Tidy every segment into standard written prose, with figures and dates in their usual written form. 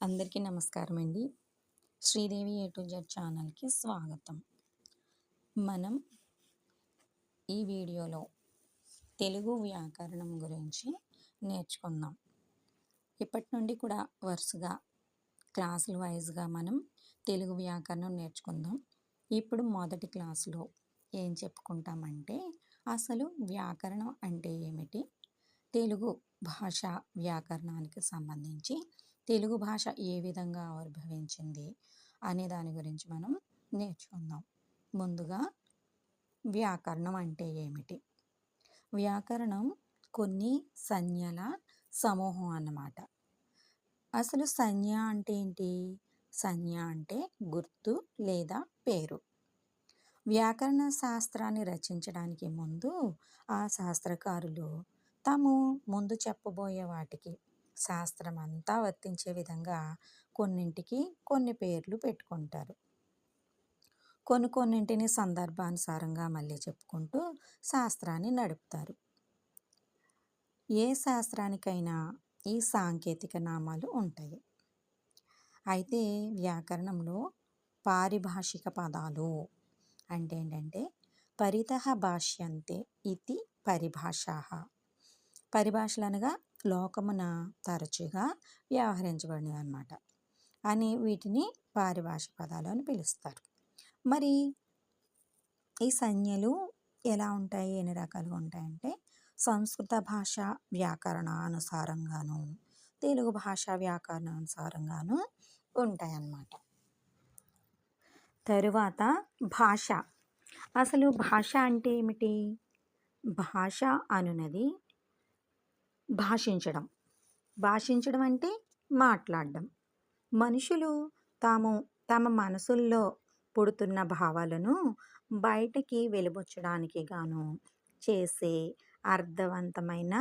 అందరికీ నమస్కారం అండి. శ్రీదేవి ఏ టు జెడ్ ఛానల్కి స్వాగతం. మనం ఈ వీడియోలో తెలుగు వ్యాకరణం గురించి నేర్చుకుందాం. ఇప్పటి నుండి కూడా వరుసగా క్లాసుల వైజ్గా మనం తెలుగు వ్యాకరణం నేర్చుకుందాం. ఇప్పుడు మొదటి క్లాసులో ఏం చెప్పుకుంటామంటే అసలు వ్యాకరణం అంటే ఏమిటి, తెలుగు భాష వ్యాకరణానికి సంబంధించి తెలుగు భాష ఏ విధంగా ఆవిర్భవించింది అనే దాని గురించి మనం నేర్చుకుందాం. ముందుగా వ్యాకరణం అంటే ఏమిటి? వ్యాకరణం కొన్ని సంజ్ఞల సమూహం అన్నమాట. అసలు సంజ్ఞ అంటే ఏంటి? సంజ్ఞ అంటే గుర్తు లేదా పేరు. వ్యాకరణ శాస్త్రాన్ని రచించడానికి ముందు ఆ శాస్త్రకారులు తాము ముందు చెప్పబోయే వాటికి శాస్త్రం అంతా వర్తించే విధంగా కొన్నింటికి కొన్ని పేర్లు పెట్టుకుంటారు. కొన్నింటిని సందర్భానుసారంగా మళ్ళీ చెప్పుకుంటూ శాస్త్రాన్ని నడుపుతారు. ఏ శాస్త్రానికైనా ఈ సాంకేతిక నామాలు ఉంటాయి. అయితే వ్యాకరణంలో పారిభాషిక పదాలు అంటే ఏంటంటే పరితః భాష్యంతే ఇది పరిభాషాః. పరిభాషలు అనగా లోకమున తరచుగా వ్యవహరించబడినవి అన్నమాట అని వీటిని పారిభాషిక పదాలు అని పిలుస్తారు. మరి ఈ సంజ్ఞలు ఎలా ఉంటాయి, ఎన్ని రకాలుగా ఉంటాయంటే సంస్కృత భాష వ్యాకరణానుసారంగాను తెలుగు భాష వ్యాకరణానుసారంగాను ఉంటాయన్నమాట. తరువాత భాష. అసలు భాష అంటే ఏమిటి? భాష అనునది భాషించడం. భాషించడం అంటే మాట్లాడడం. మనుషులు తమ మనసుల్లో పుడుతున్న భావాలను బయటకి వెలిబుచ్చడానికి గాను చేసే అర్థవంతమైన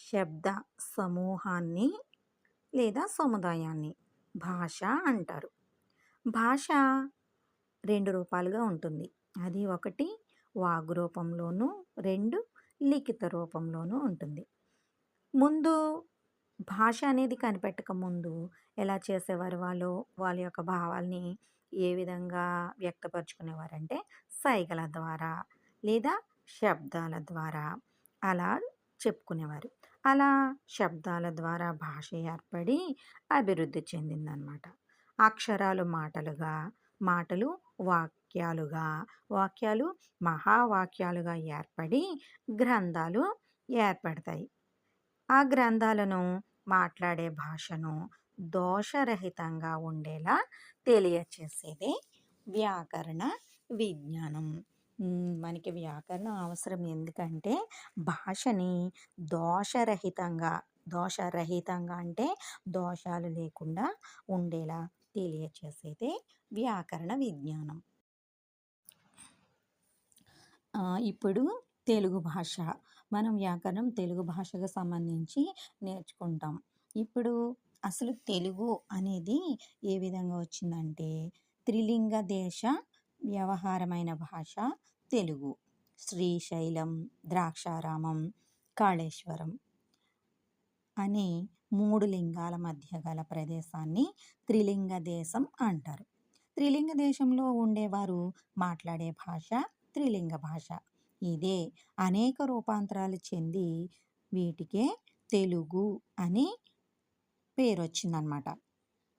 శబ్ద సమూహాన్ని లేదా సముదాయాన్ని భాష అంటారు. భాష రెండు రూపాలుగా ఉంటుంది. అది ఒకటి వాగ్ రూపంలోనూ, రెండు లిఖిత రూపంలోనూ ఉంటుంది. ముందు భాష అనేది కనిపెట్టక ముందు ఎలా చేసేవారు? వాళ్ళ యొక్క భావాల్ని ఏ విధంగా వ్యక్తపరుచుకునేవారంటే సైగల ద్వారా లేదా శబ్దాల ద్వారా అలా చెప్పుకునేవారు. అలా శబ్దాల ద్వారా భాష ఏర్పడి అభివృద్ధి చెందిందనమాట. అక్షరాలు మాటలుగా, మాటలు వాక్యాలుగా, వాక్యాలు మహావాక్యాలుగా ఏర్పడి గ్రంథాలు ఏర్పడతాయి. ఆ గ్రంథాలను మాట్లాడే భాషను దోషరహితంగా ఉండేలా తెలియచేసేదే వ్యాకరణ విజ్ఞానం. మనకి వ్యాకరణం అవసరం ఎందుకంటే భాషని దోషరహితంగా అంటే దోషాలు లేకుండా ఉండేలా తెలియచేసేదే వ్యాకరణ విజ్ఞానం. ఇప్పుడు తెలుగు భాష. మనం వ్యాకరణం తెలుగు భాషకు సంబంధించి నేర్చుకుంటాం. ఇప్పుడు అసలు తెలుగు అనేది ఏ విధంగా వచ్చిందంటే త్రిలింగ దేశ వ్యవహారమైన భాష తెలుగు. శ్రీశైలం, ద్రాక్షారామం, కాళేశ్వరం అనే 3 లింగాల మధ్య గల ప్రదేశాన్ని త్రిలింగ దేశం అంటారు. త్రిలింగ దేశంలో ఉండేవారు మాట్లాడే భాష త్రిలింగ భాష. ఇదే అనేక రూపాంతరాలు చెంది వీటికే తెలుగు అని పేరు వచ్చిందనమాట.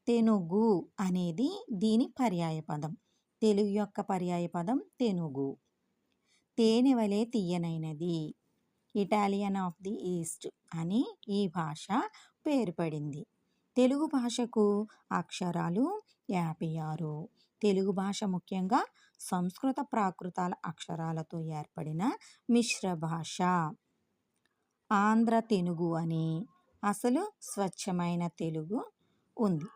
తెనుగు అనేది దీని పర్యాయపదం. తెలుగు యొక్క పర్యాయపదం తెనుగు. తేనె వలె తీయనైనది, ఇటాలియన్ ఆఫ్ ది ఈస్ట్ అని ఈ భాష పేరు పడింది. తెలుగు భాషకు అక్షరాలు 56. తెలుగు భాష ముఖ్యంగా సంస్కృత ప్రాకృతాల అక్షరాలతో ఏర్పడిన మిశ్ర భాష. ఆంధ్ర తెనుగు అని అసలు స్వచ్ఛమైన తెలుగు ఉంది.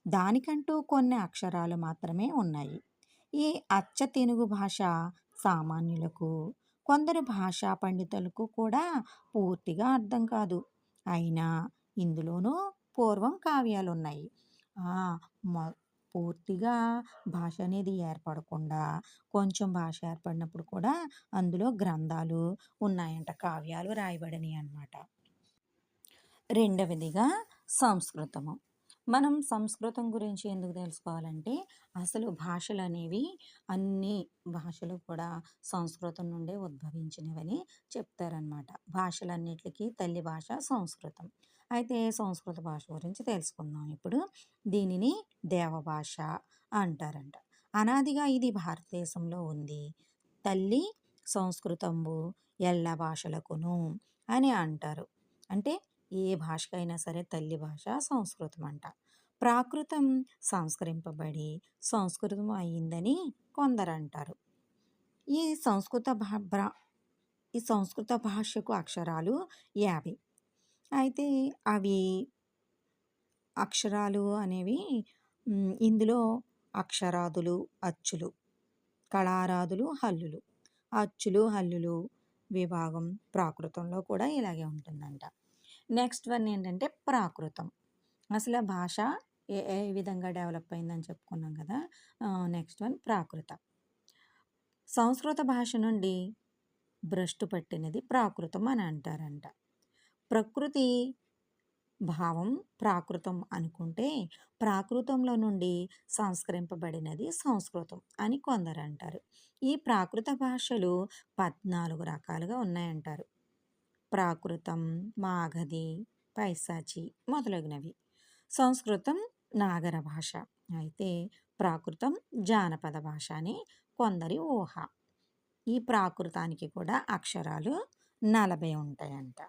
దానికంటూ కొన్ని అక్షరాలు మాత్రమే ఉన్నాయి. ఈ అచ్చ తెనుగు భాష సామాన్యులకు, కొందరు భాషా పండితులకు కూడా పూర్తిగా అర్థం కాదు. అయినా ఇందులోనూ పూర్వం కావ్యాలు ఉన్నాయి. పూర్తిగా భాష అనేది ఏర్పడకుండా కొంచెం భాష ఏర్పడినప్పుడు కూడా అందులో గ్రంథాలు ఉన్నాయంట, కావ్యాలు రాయబడినాయి అన్నమాట. రెండవదిగా సంస్కృతము. మనం సంస్కృతం గురించి ఎందుకు తెలుసుకోవాలంటే, అసలు భాషలనేవి అన్ని భాషలు కూడా సంస్కృతం నుండే ఉద్భవించినవని చెప్తారనమాట. భాషలన్నిట్లికి తల్లి భాష సంస్కృతం. అయితే సంస్కృత భాష గురించి తెలుసుకుందాం ఇప్పుడు. దీనిని దేవభాష అంటారంట. అనాదిగా ఇది భారతదేశంలో ఉంది. తల్లి సంస్కృతంబు ఎల్ల భాషలకును అని అంటారు. అంటే ఏ భాషకైనా సరే తల్లి భాష సంస్కృతం అంట. ప్రాకృతం సంస్కరింపబడి సంస్కృతం అయిందని కొందరంటారు. ఈ సంస్కృత భా బ్రా ఈ సంస్కృత భాషకు అక్షరాలు 50. అయితే అవి అక్షరాలు అనేవి ఇందులో అక్షరాదులు, అచ్చులు, కళారాదులు, హల్లులు. అచ్చులు, హల్లులు విభాగం ప్రాకృతంలో కూడా ఇలాగే ఉంటుందంట. నెక్స్ట్ వన్ ఏంటంటే ప్రాకృతం. అసలు ఆ భాష ఏ ఏ విధంగా డెవలప్ అయిందని చెప్పుకున్నాం కదా. నెక్స్ట్ వన్ ప్రాకృత. సంస్కృత భాష నుండి భ్రష్టు పట్టినది ప్రాకృతం అని అంటారంట. ప్రకృతి భావం ప్రాకృతం అనుకుంటే ప్రాకృతంలో నుండి సంస్కరింపబడినది సంస్కృతం అని కొందరు అంటారు. ఈ ప్రాకృత భాషలు 14 రకాలుగా ఉన్నాయంటారు. ప్రాకృతం, మాగధి, పైశాచి మొదలగునవి. సంస్కృతం నాగర భాష అయితే ప్రాకృతం జానపద భాష అని కొందరి ఊహ. ఈ ప్రాకృతానికి కూడా అక్షరాలు 40 ఉంటాయంట.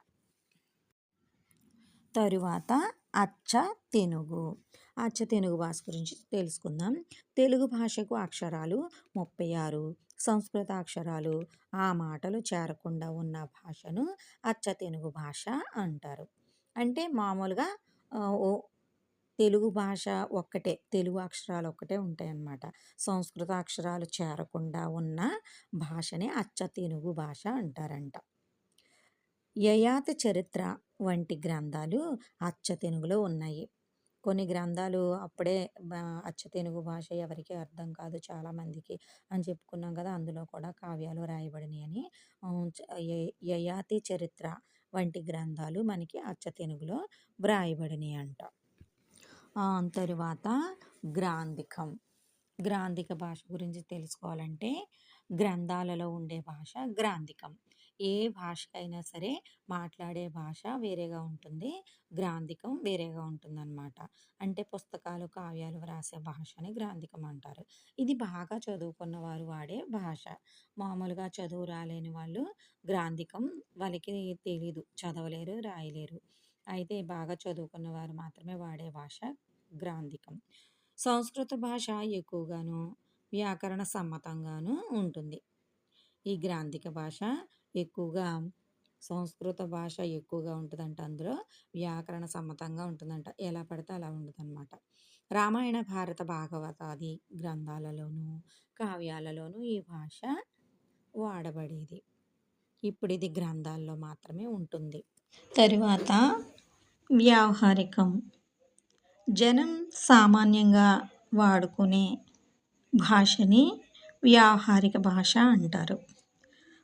తరువాత అచ్చ తెనుగు. అచ్చ తెనుగు భాష గురించి తెలుసుకుందాం. తెలుగు భాషకు అక్షరాలు 36. సంస్కృత అక్షరాలు ఆ మాటలు చేరకుండా ఉన్న భాషను అచ్చ తెనుగు భాష అంటారు. అంటే మామూలుగా తెలుగు భాష ఒక్కటే, తెలుగు అక్షరాలు ఒక్కటే ఉంటాయన్నమాట. సంస్కృత అక్షరాలు చేరకుండా ఉన్న భాషని అచ్చ తెనుగు భాష అంటారంట. యయాతి చరిత్ర వంటి గ్రంథాలు అచ్చ తెనుగులో ఉన్నాయి. కొన్ని గ్రంథాలు అప్పుడే అచ్చ తెనుగు భాష ఎవరికి అర్థం కాదు చాలామందికి అని చెప్పుకున్నాం కదా. అందులో కూడా కావ్యాలు రాయబడినాయి అని. యయాతి చరిత్ర వంటి గ్రంథాలు మనకి అచ్చ తెనుగులో వ్రాయబడినాయి అంట. తరువాత గ్రాంధికం. గ్రాంధిక భాష గురించి తెలుసుకోవాలంటే గ్రంథాలలో ఉండే భాష గ్రాంధికం. ఏ భాషకైనా సరే మాట్లాడే భాష వేరేగా ఉంటుంది, గ్రాంధికం వేరేగా ఉంటుందన్నమాట. అంటే పుస్తకాలు, కావ్యాలు వ్రాసే భాషని గ్రాంధికం అంటారు. ఇది బాగా చదువుకున్న వారు వాడే భాష. మామూలుగా చదువు రాలేని వాళ్ళు గ్రాంధికం వాళ్ళకి తెలీదు, చదవలేరు, రాయలేరు. అయితే బాగా చదువుకున్న వారు మాత్రమే వాడే భాష గ్రాంధికం. సంస్కృత భాష ఎక్కువగాను వ్యాకరణ సమ్మతంగాను ఉంటుంది. ఈ గ్రాంధిక భాష ఎక్కువగా సంస్కృత భాష ఎక్కువగా ఉంటుందంట. అందులో వ్యాకరణ సమ్మతంగా ఉంటుందంట. ఎలా పడితే అలా ఉండదన్నమాట. రామాయణ, భారత, భాగవతాది గ్రంథాలలోనూ కావ్యాలలోనూ ఈ భాష వాడబడేది. ఇప్పుడు ఇది గ్రంథాల్లో మాత్రమే ఉంటుంది. తరువాత వ్యావహారికం. జనం సామాన్యంగా వాడుకునే భాషని వ్యావహారిక భాష అంటారు.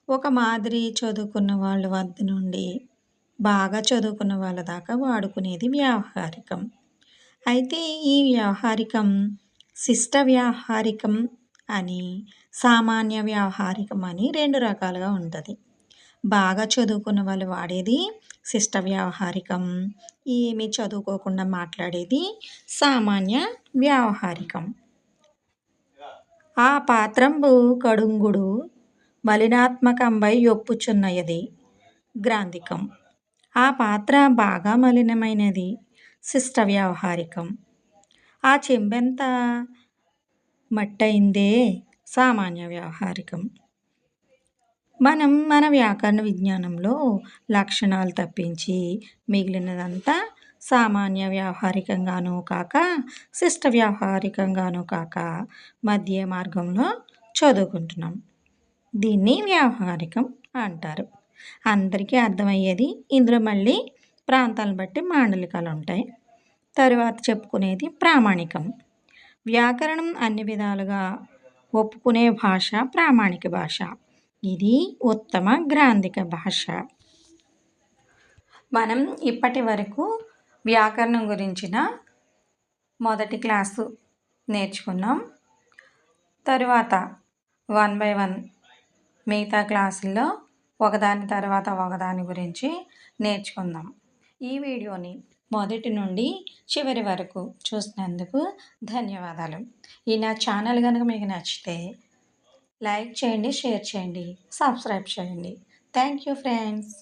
ఒక మాదిరి చదువుకున్న వాళ్ళ వద్ద నుండి బాగా చదువుకున్న వాళ్ళ దాకా వాడుకునేది వ్యావహారికం. అయితే ఈ వ్యావహారికం శిష్ట వ్యావహారికం అని, సామాన్య వ్యావహారికం అని 2 రకాలుగా ఉంటుంది. బాగా చదువుకున్న వాళ్ళు వాడేది శిష్ట వ్యావహారికం, ఏమీ చదువుకోకుండా మాట్లాడేది సామాన్య వ్యావహారికం. ఆ పాత్రంబు కడుంగుడు మలినాత్మకంబై యొప్పుచున్నయది గ్రాంధికం. ఆ పాత్ర బాగా మలినమైనది శిష్ట వ్యావహారికం. ఆ చెంబెంత మట్టయిందే సామాన్య వ్యావహారికం. మనం మన వ్యాకరణ విజ్ఞానంలో లక్షణాలు తప్పించి మిగిలినదంతా సామాన్య వ్యావహారికంగానూ కాక శిష్ట వ్యావహారికంగానూ కాక మధ్య మార్గంలో చదువుకుంటున్నాం. దీన్ని వ్యావహారికం అంటారు. అందరికీ అర్థమయ్యేది. ఇందులో మళ్ళీ ప్రాంతాలను బట్టి మాండలికాలు ఉంటాయి. తరువాత చెప్పుకునేది ప్రామాణికం. వ్యాకరణం అన్ని విధాలుగా ఒప్పుకునే భాష ప్రామాణిక భాష. ఇది ఉత్తమ గ్రాంధిక భాష. మనం ఇప్పటి వరకు వ్యాకరణం గురించిన మొదటి క్లాసు నేర్చుకున్నాం. తరువాత 1 బై 1 మిగతా క్లాసుల్లో ఒకదాని తర్వాత ఒకదాని గురించి నేర్చుకుందాం. ఈ వీడియోని మొదటి నుండి చివరి వరకు చూసినందుకు ధన్యవాదాలు. ఈ నా ఛానల్ గనుక మీకు నచ్చితే లైక్ చేయండి, షేర్ చేయండి, సబ్స్క్రైబ్ చేయండి. Thank you friends.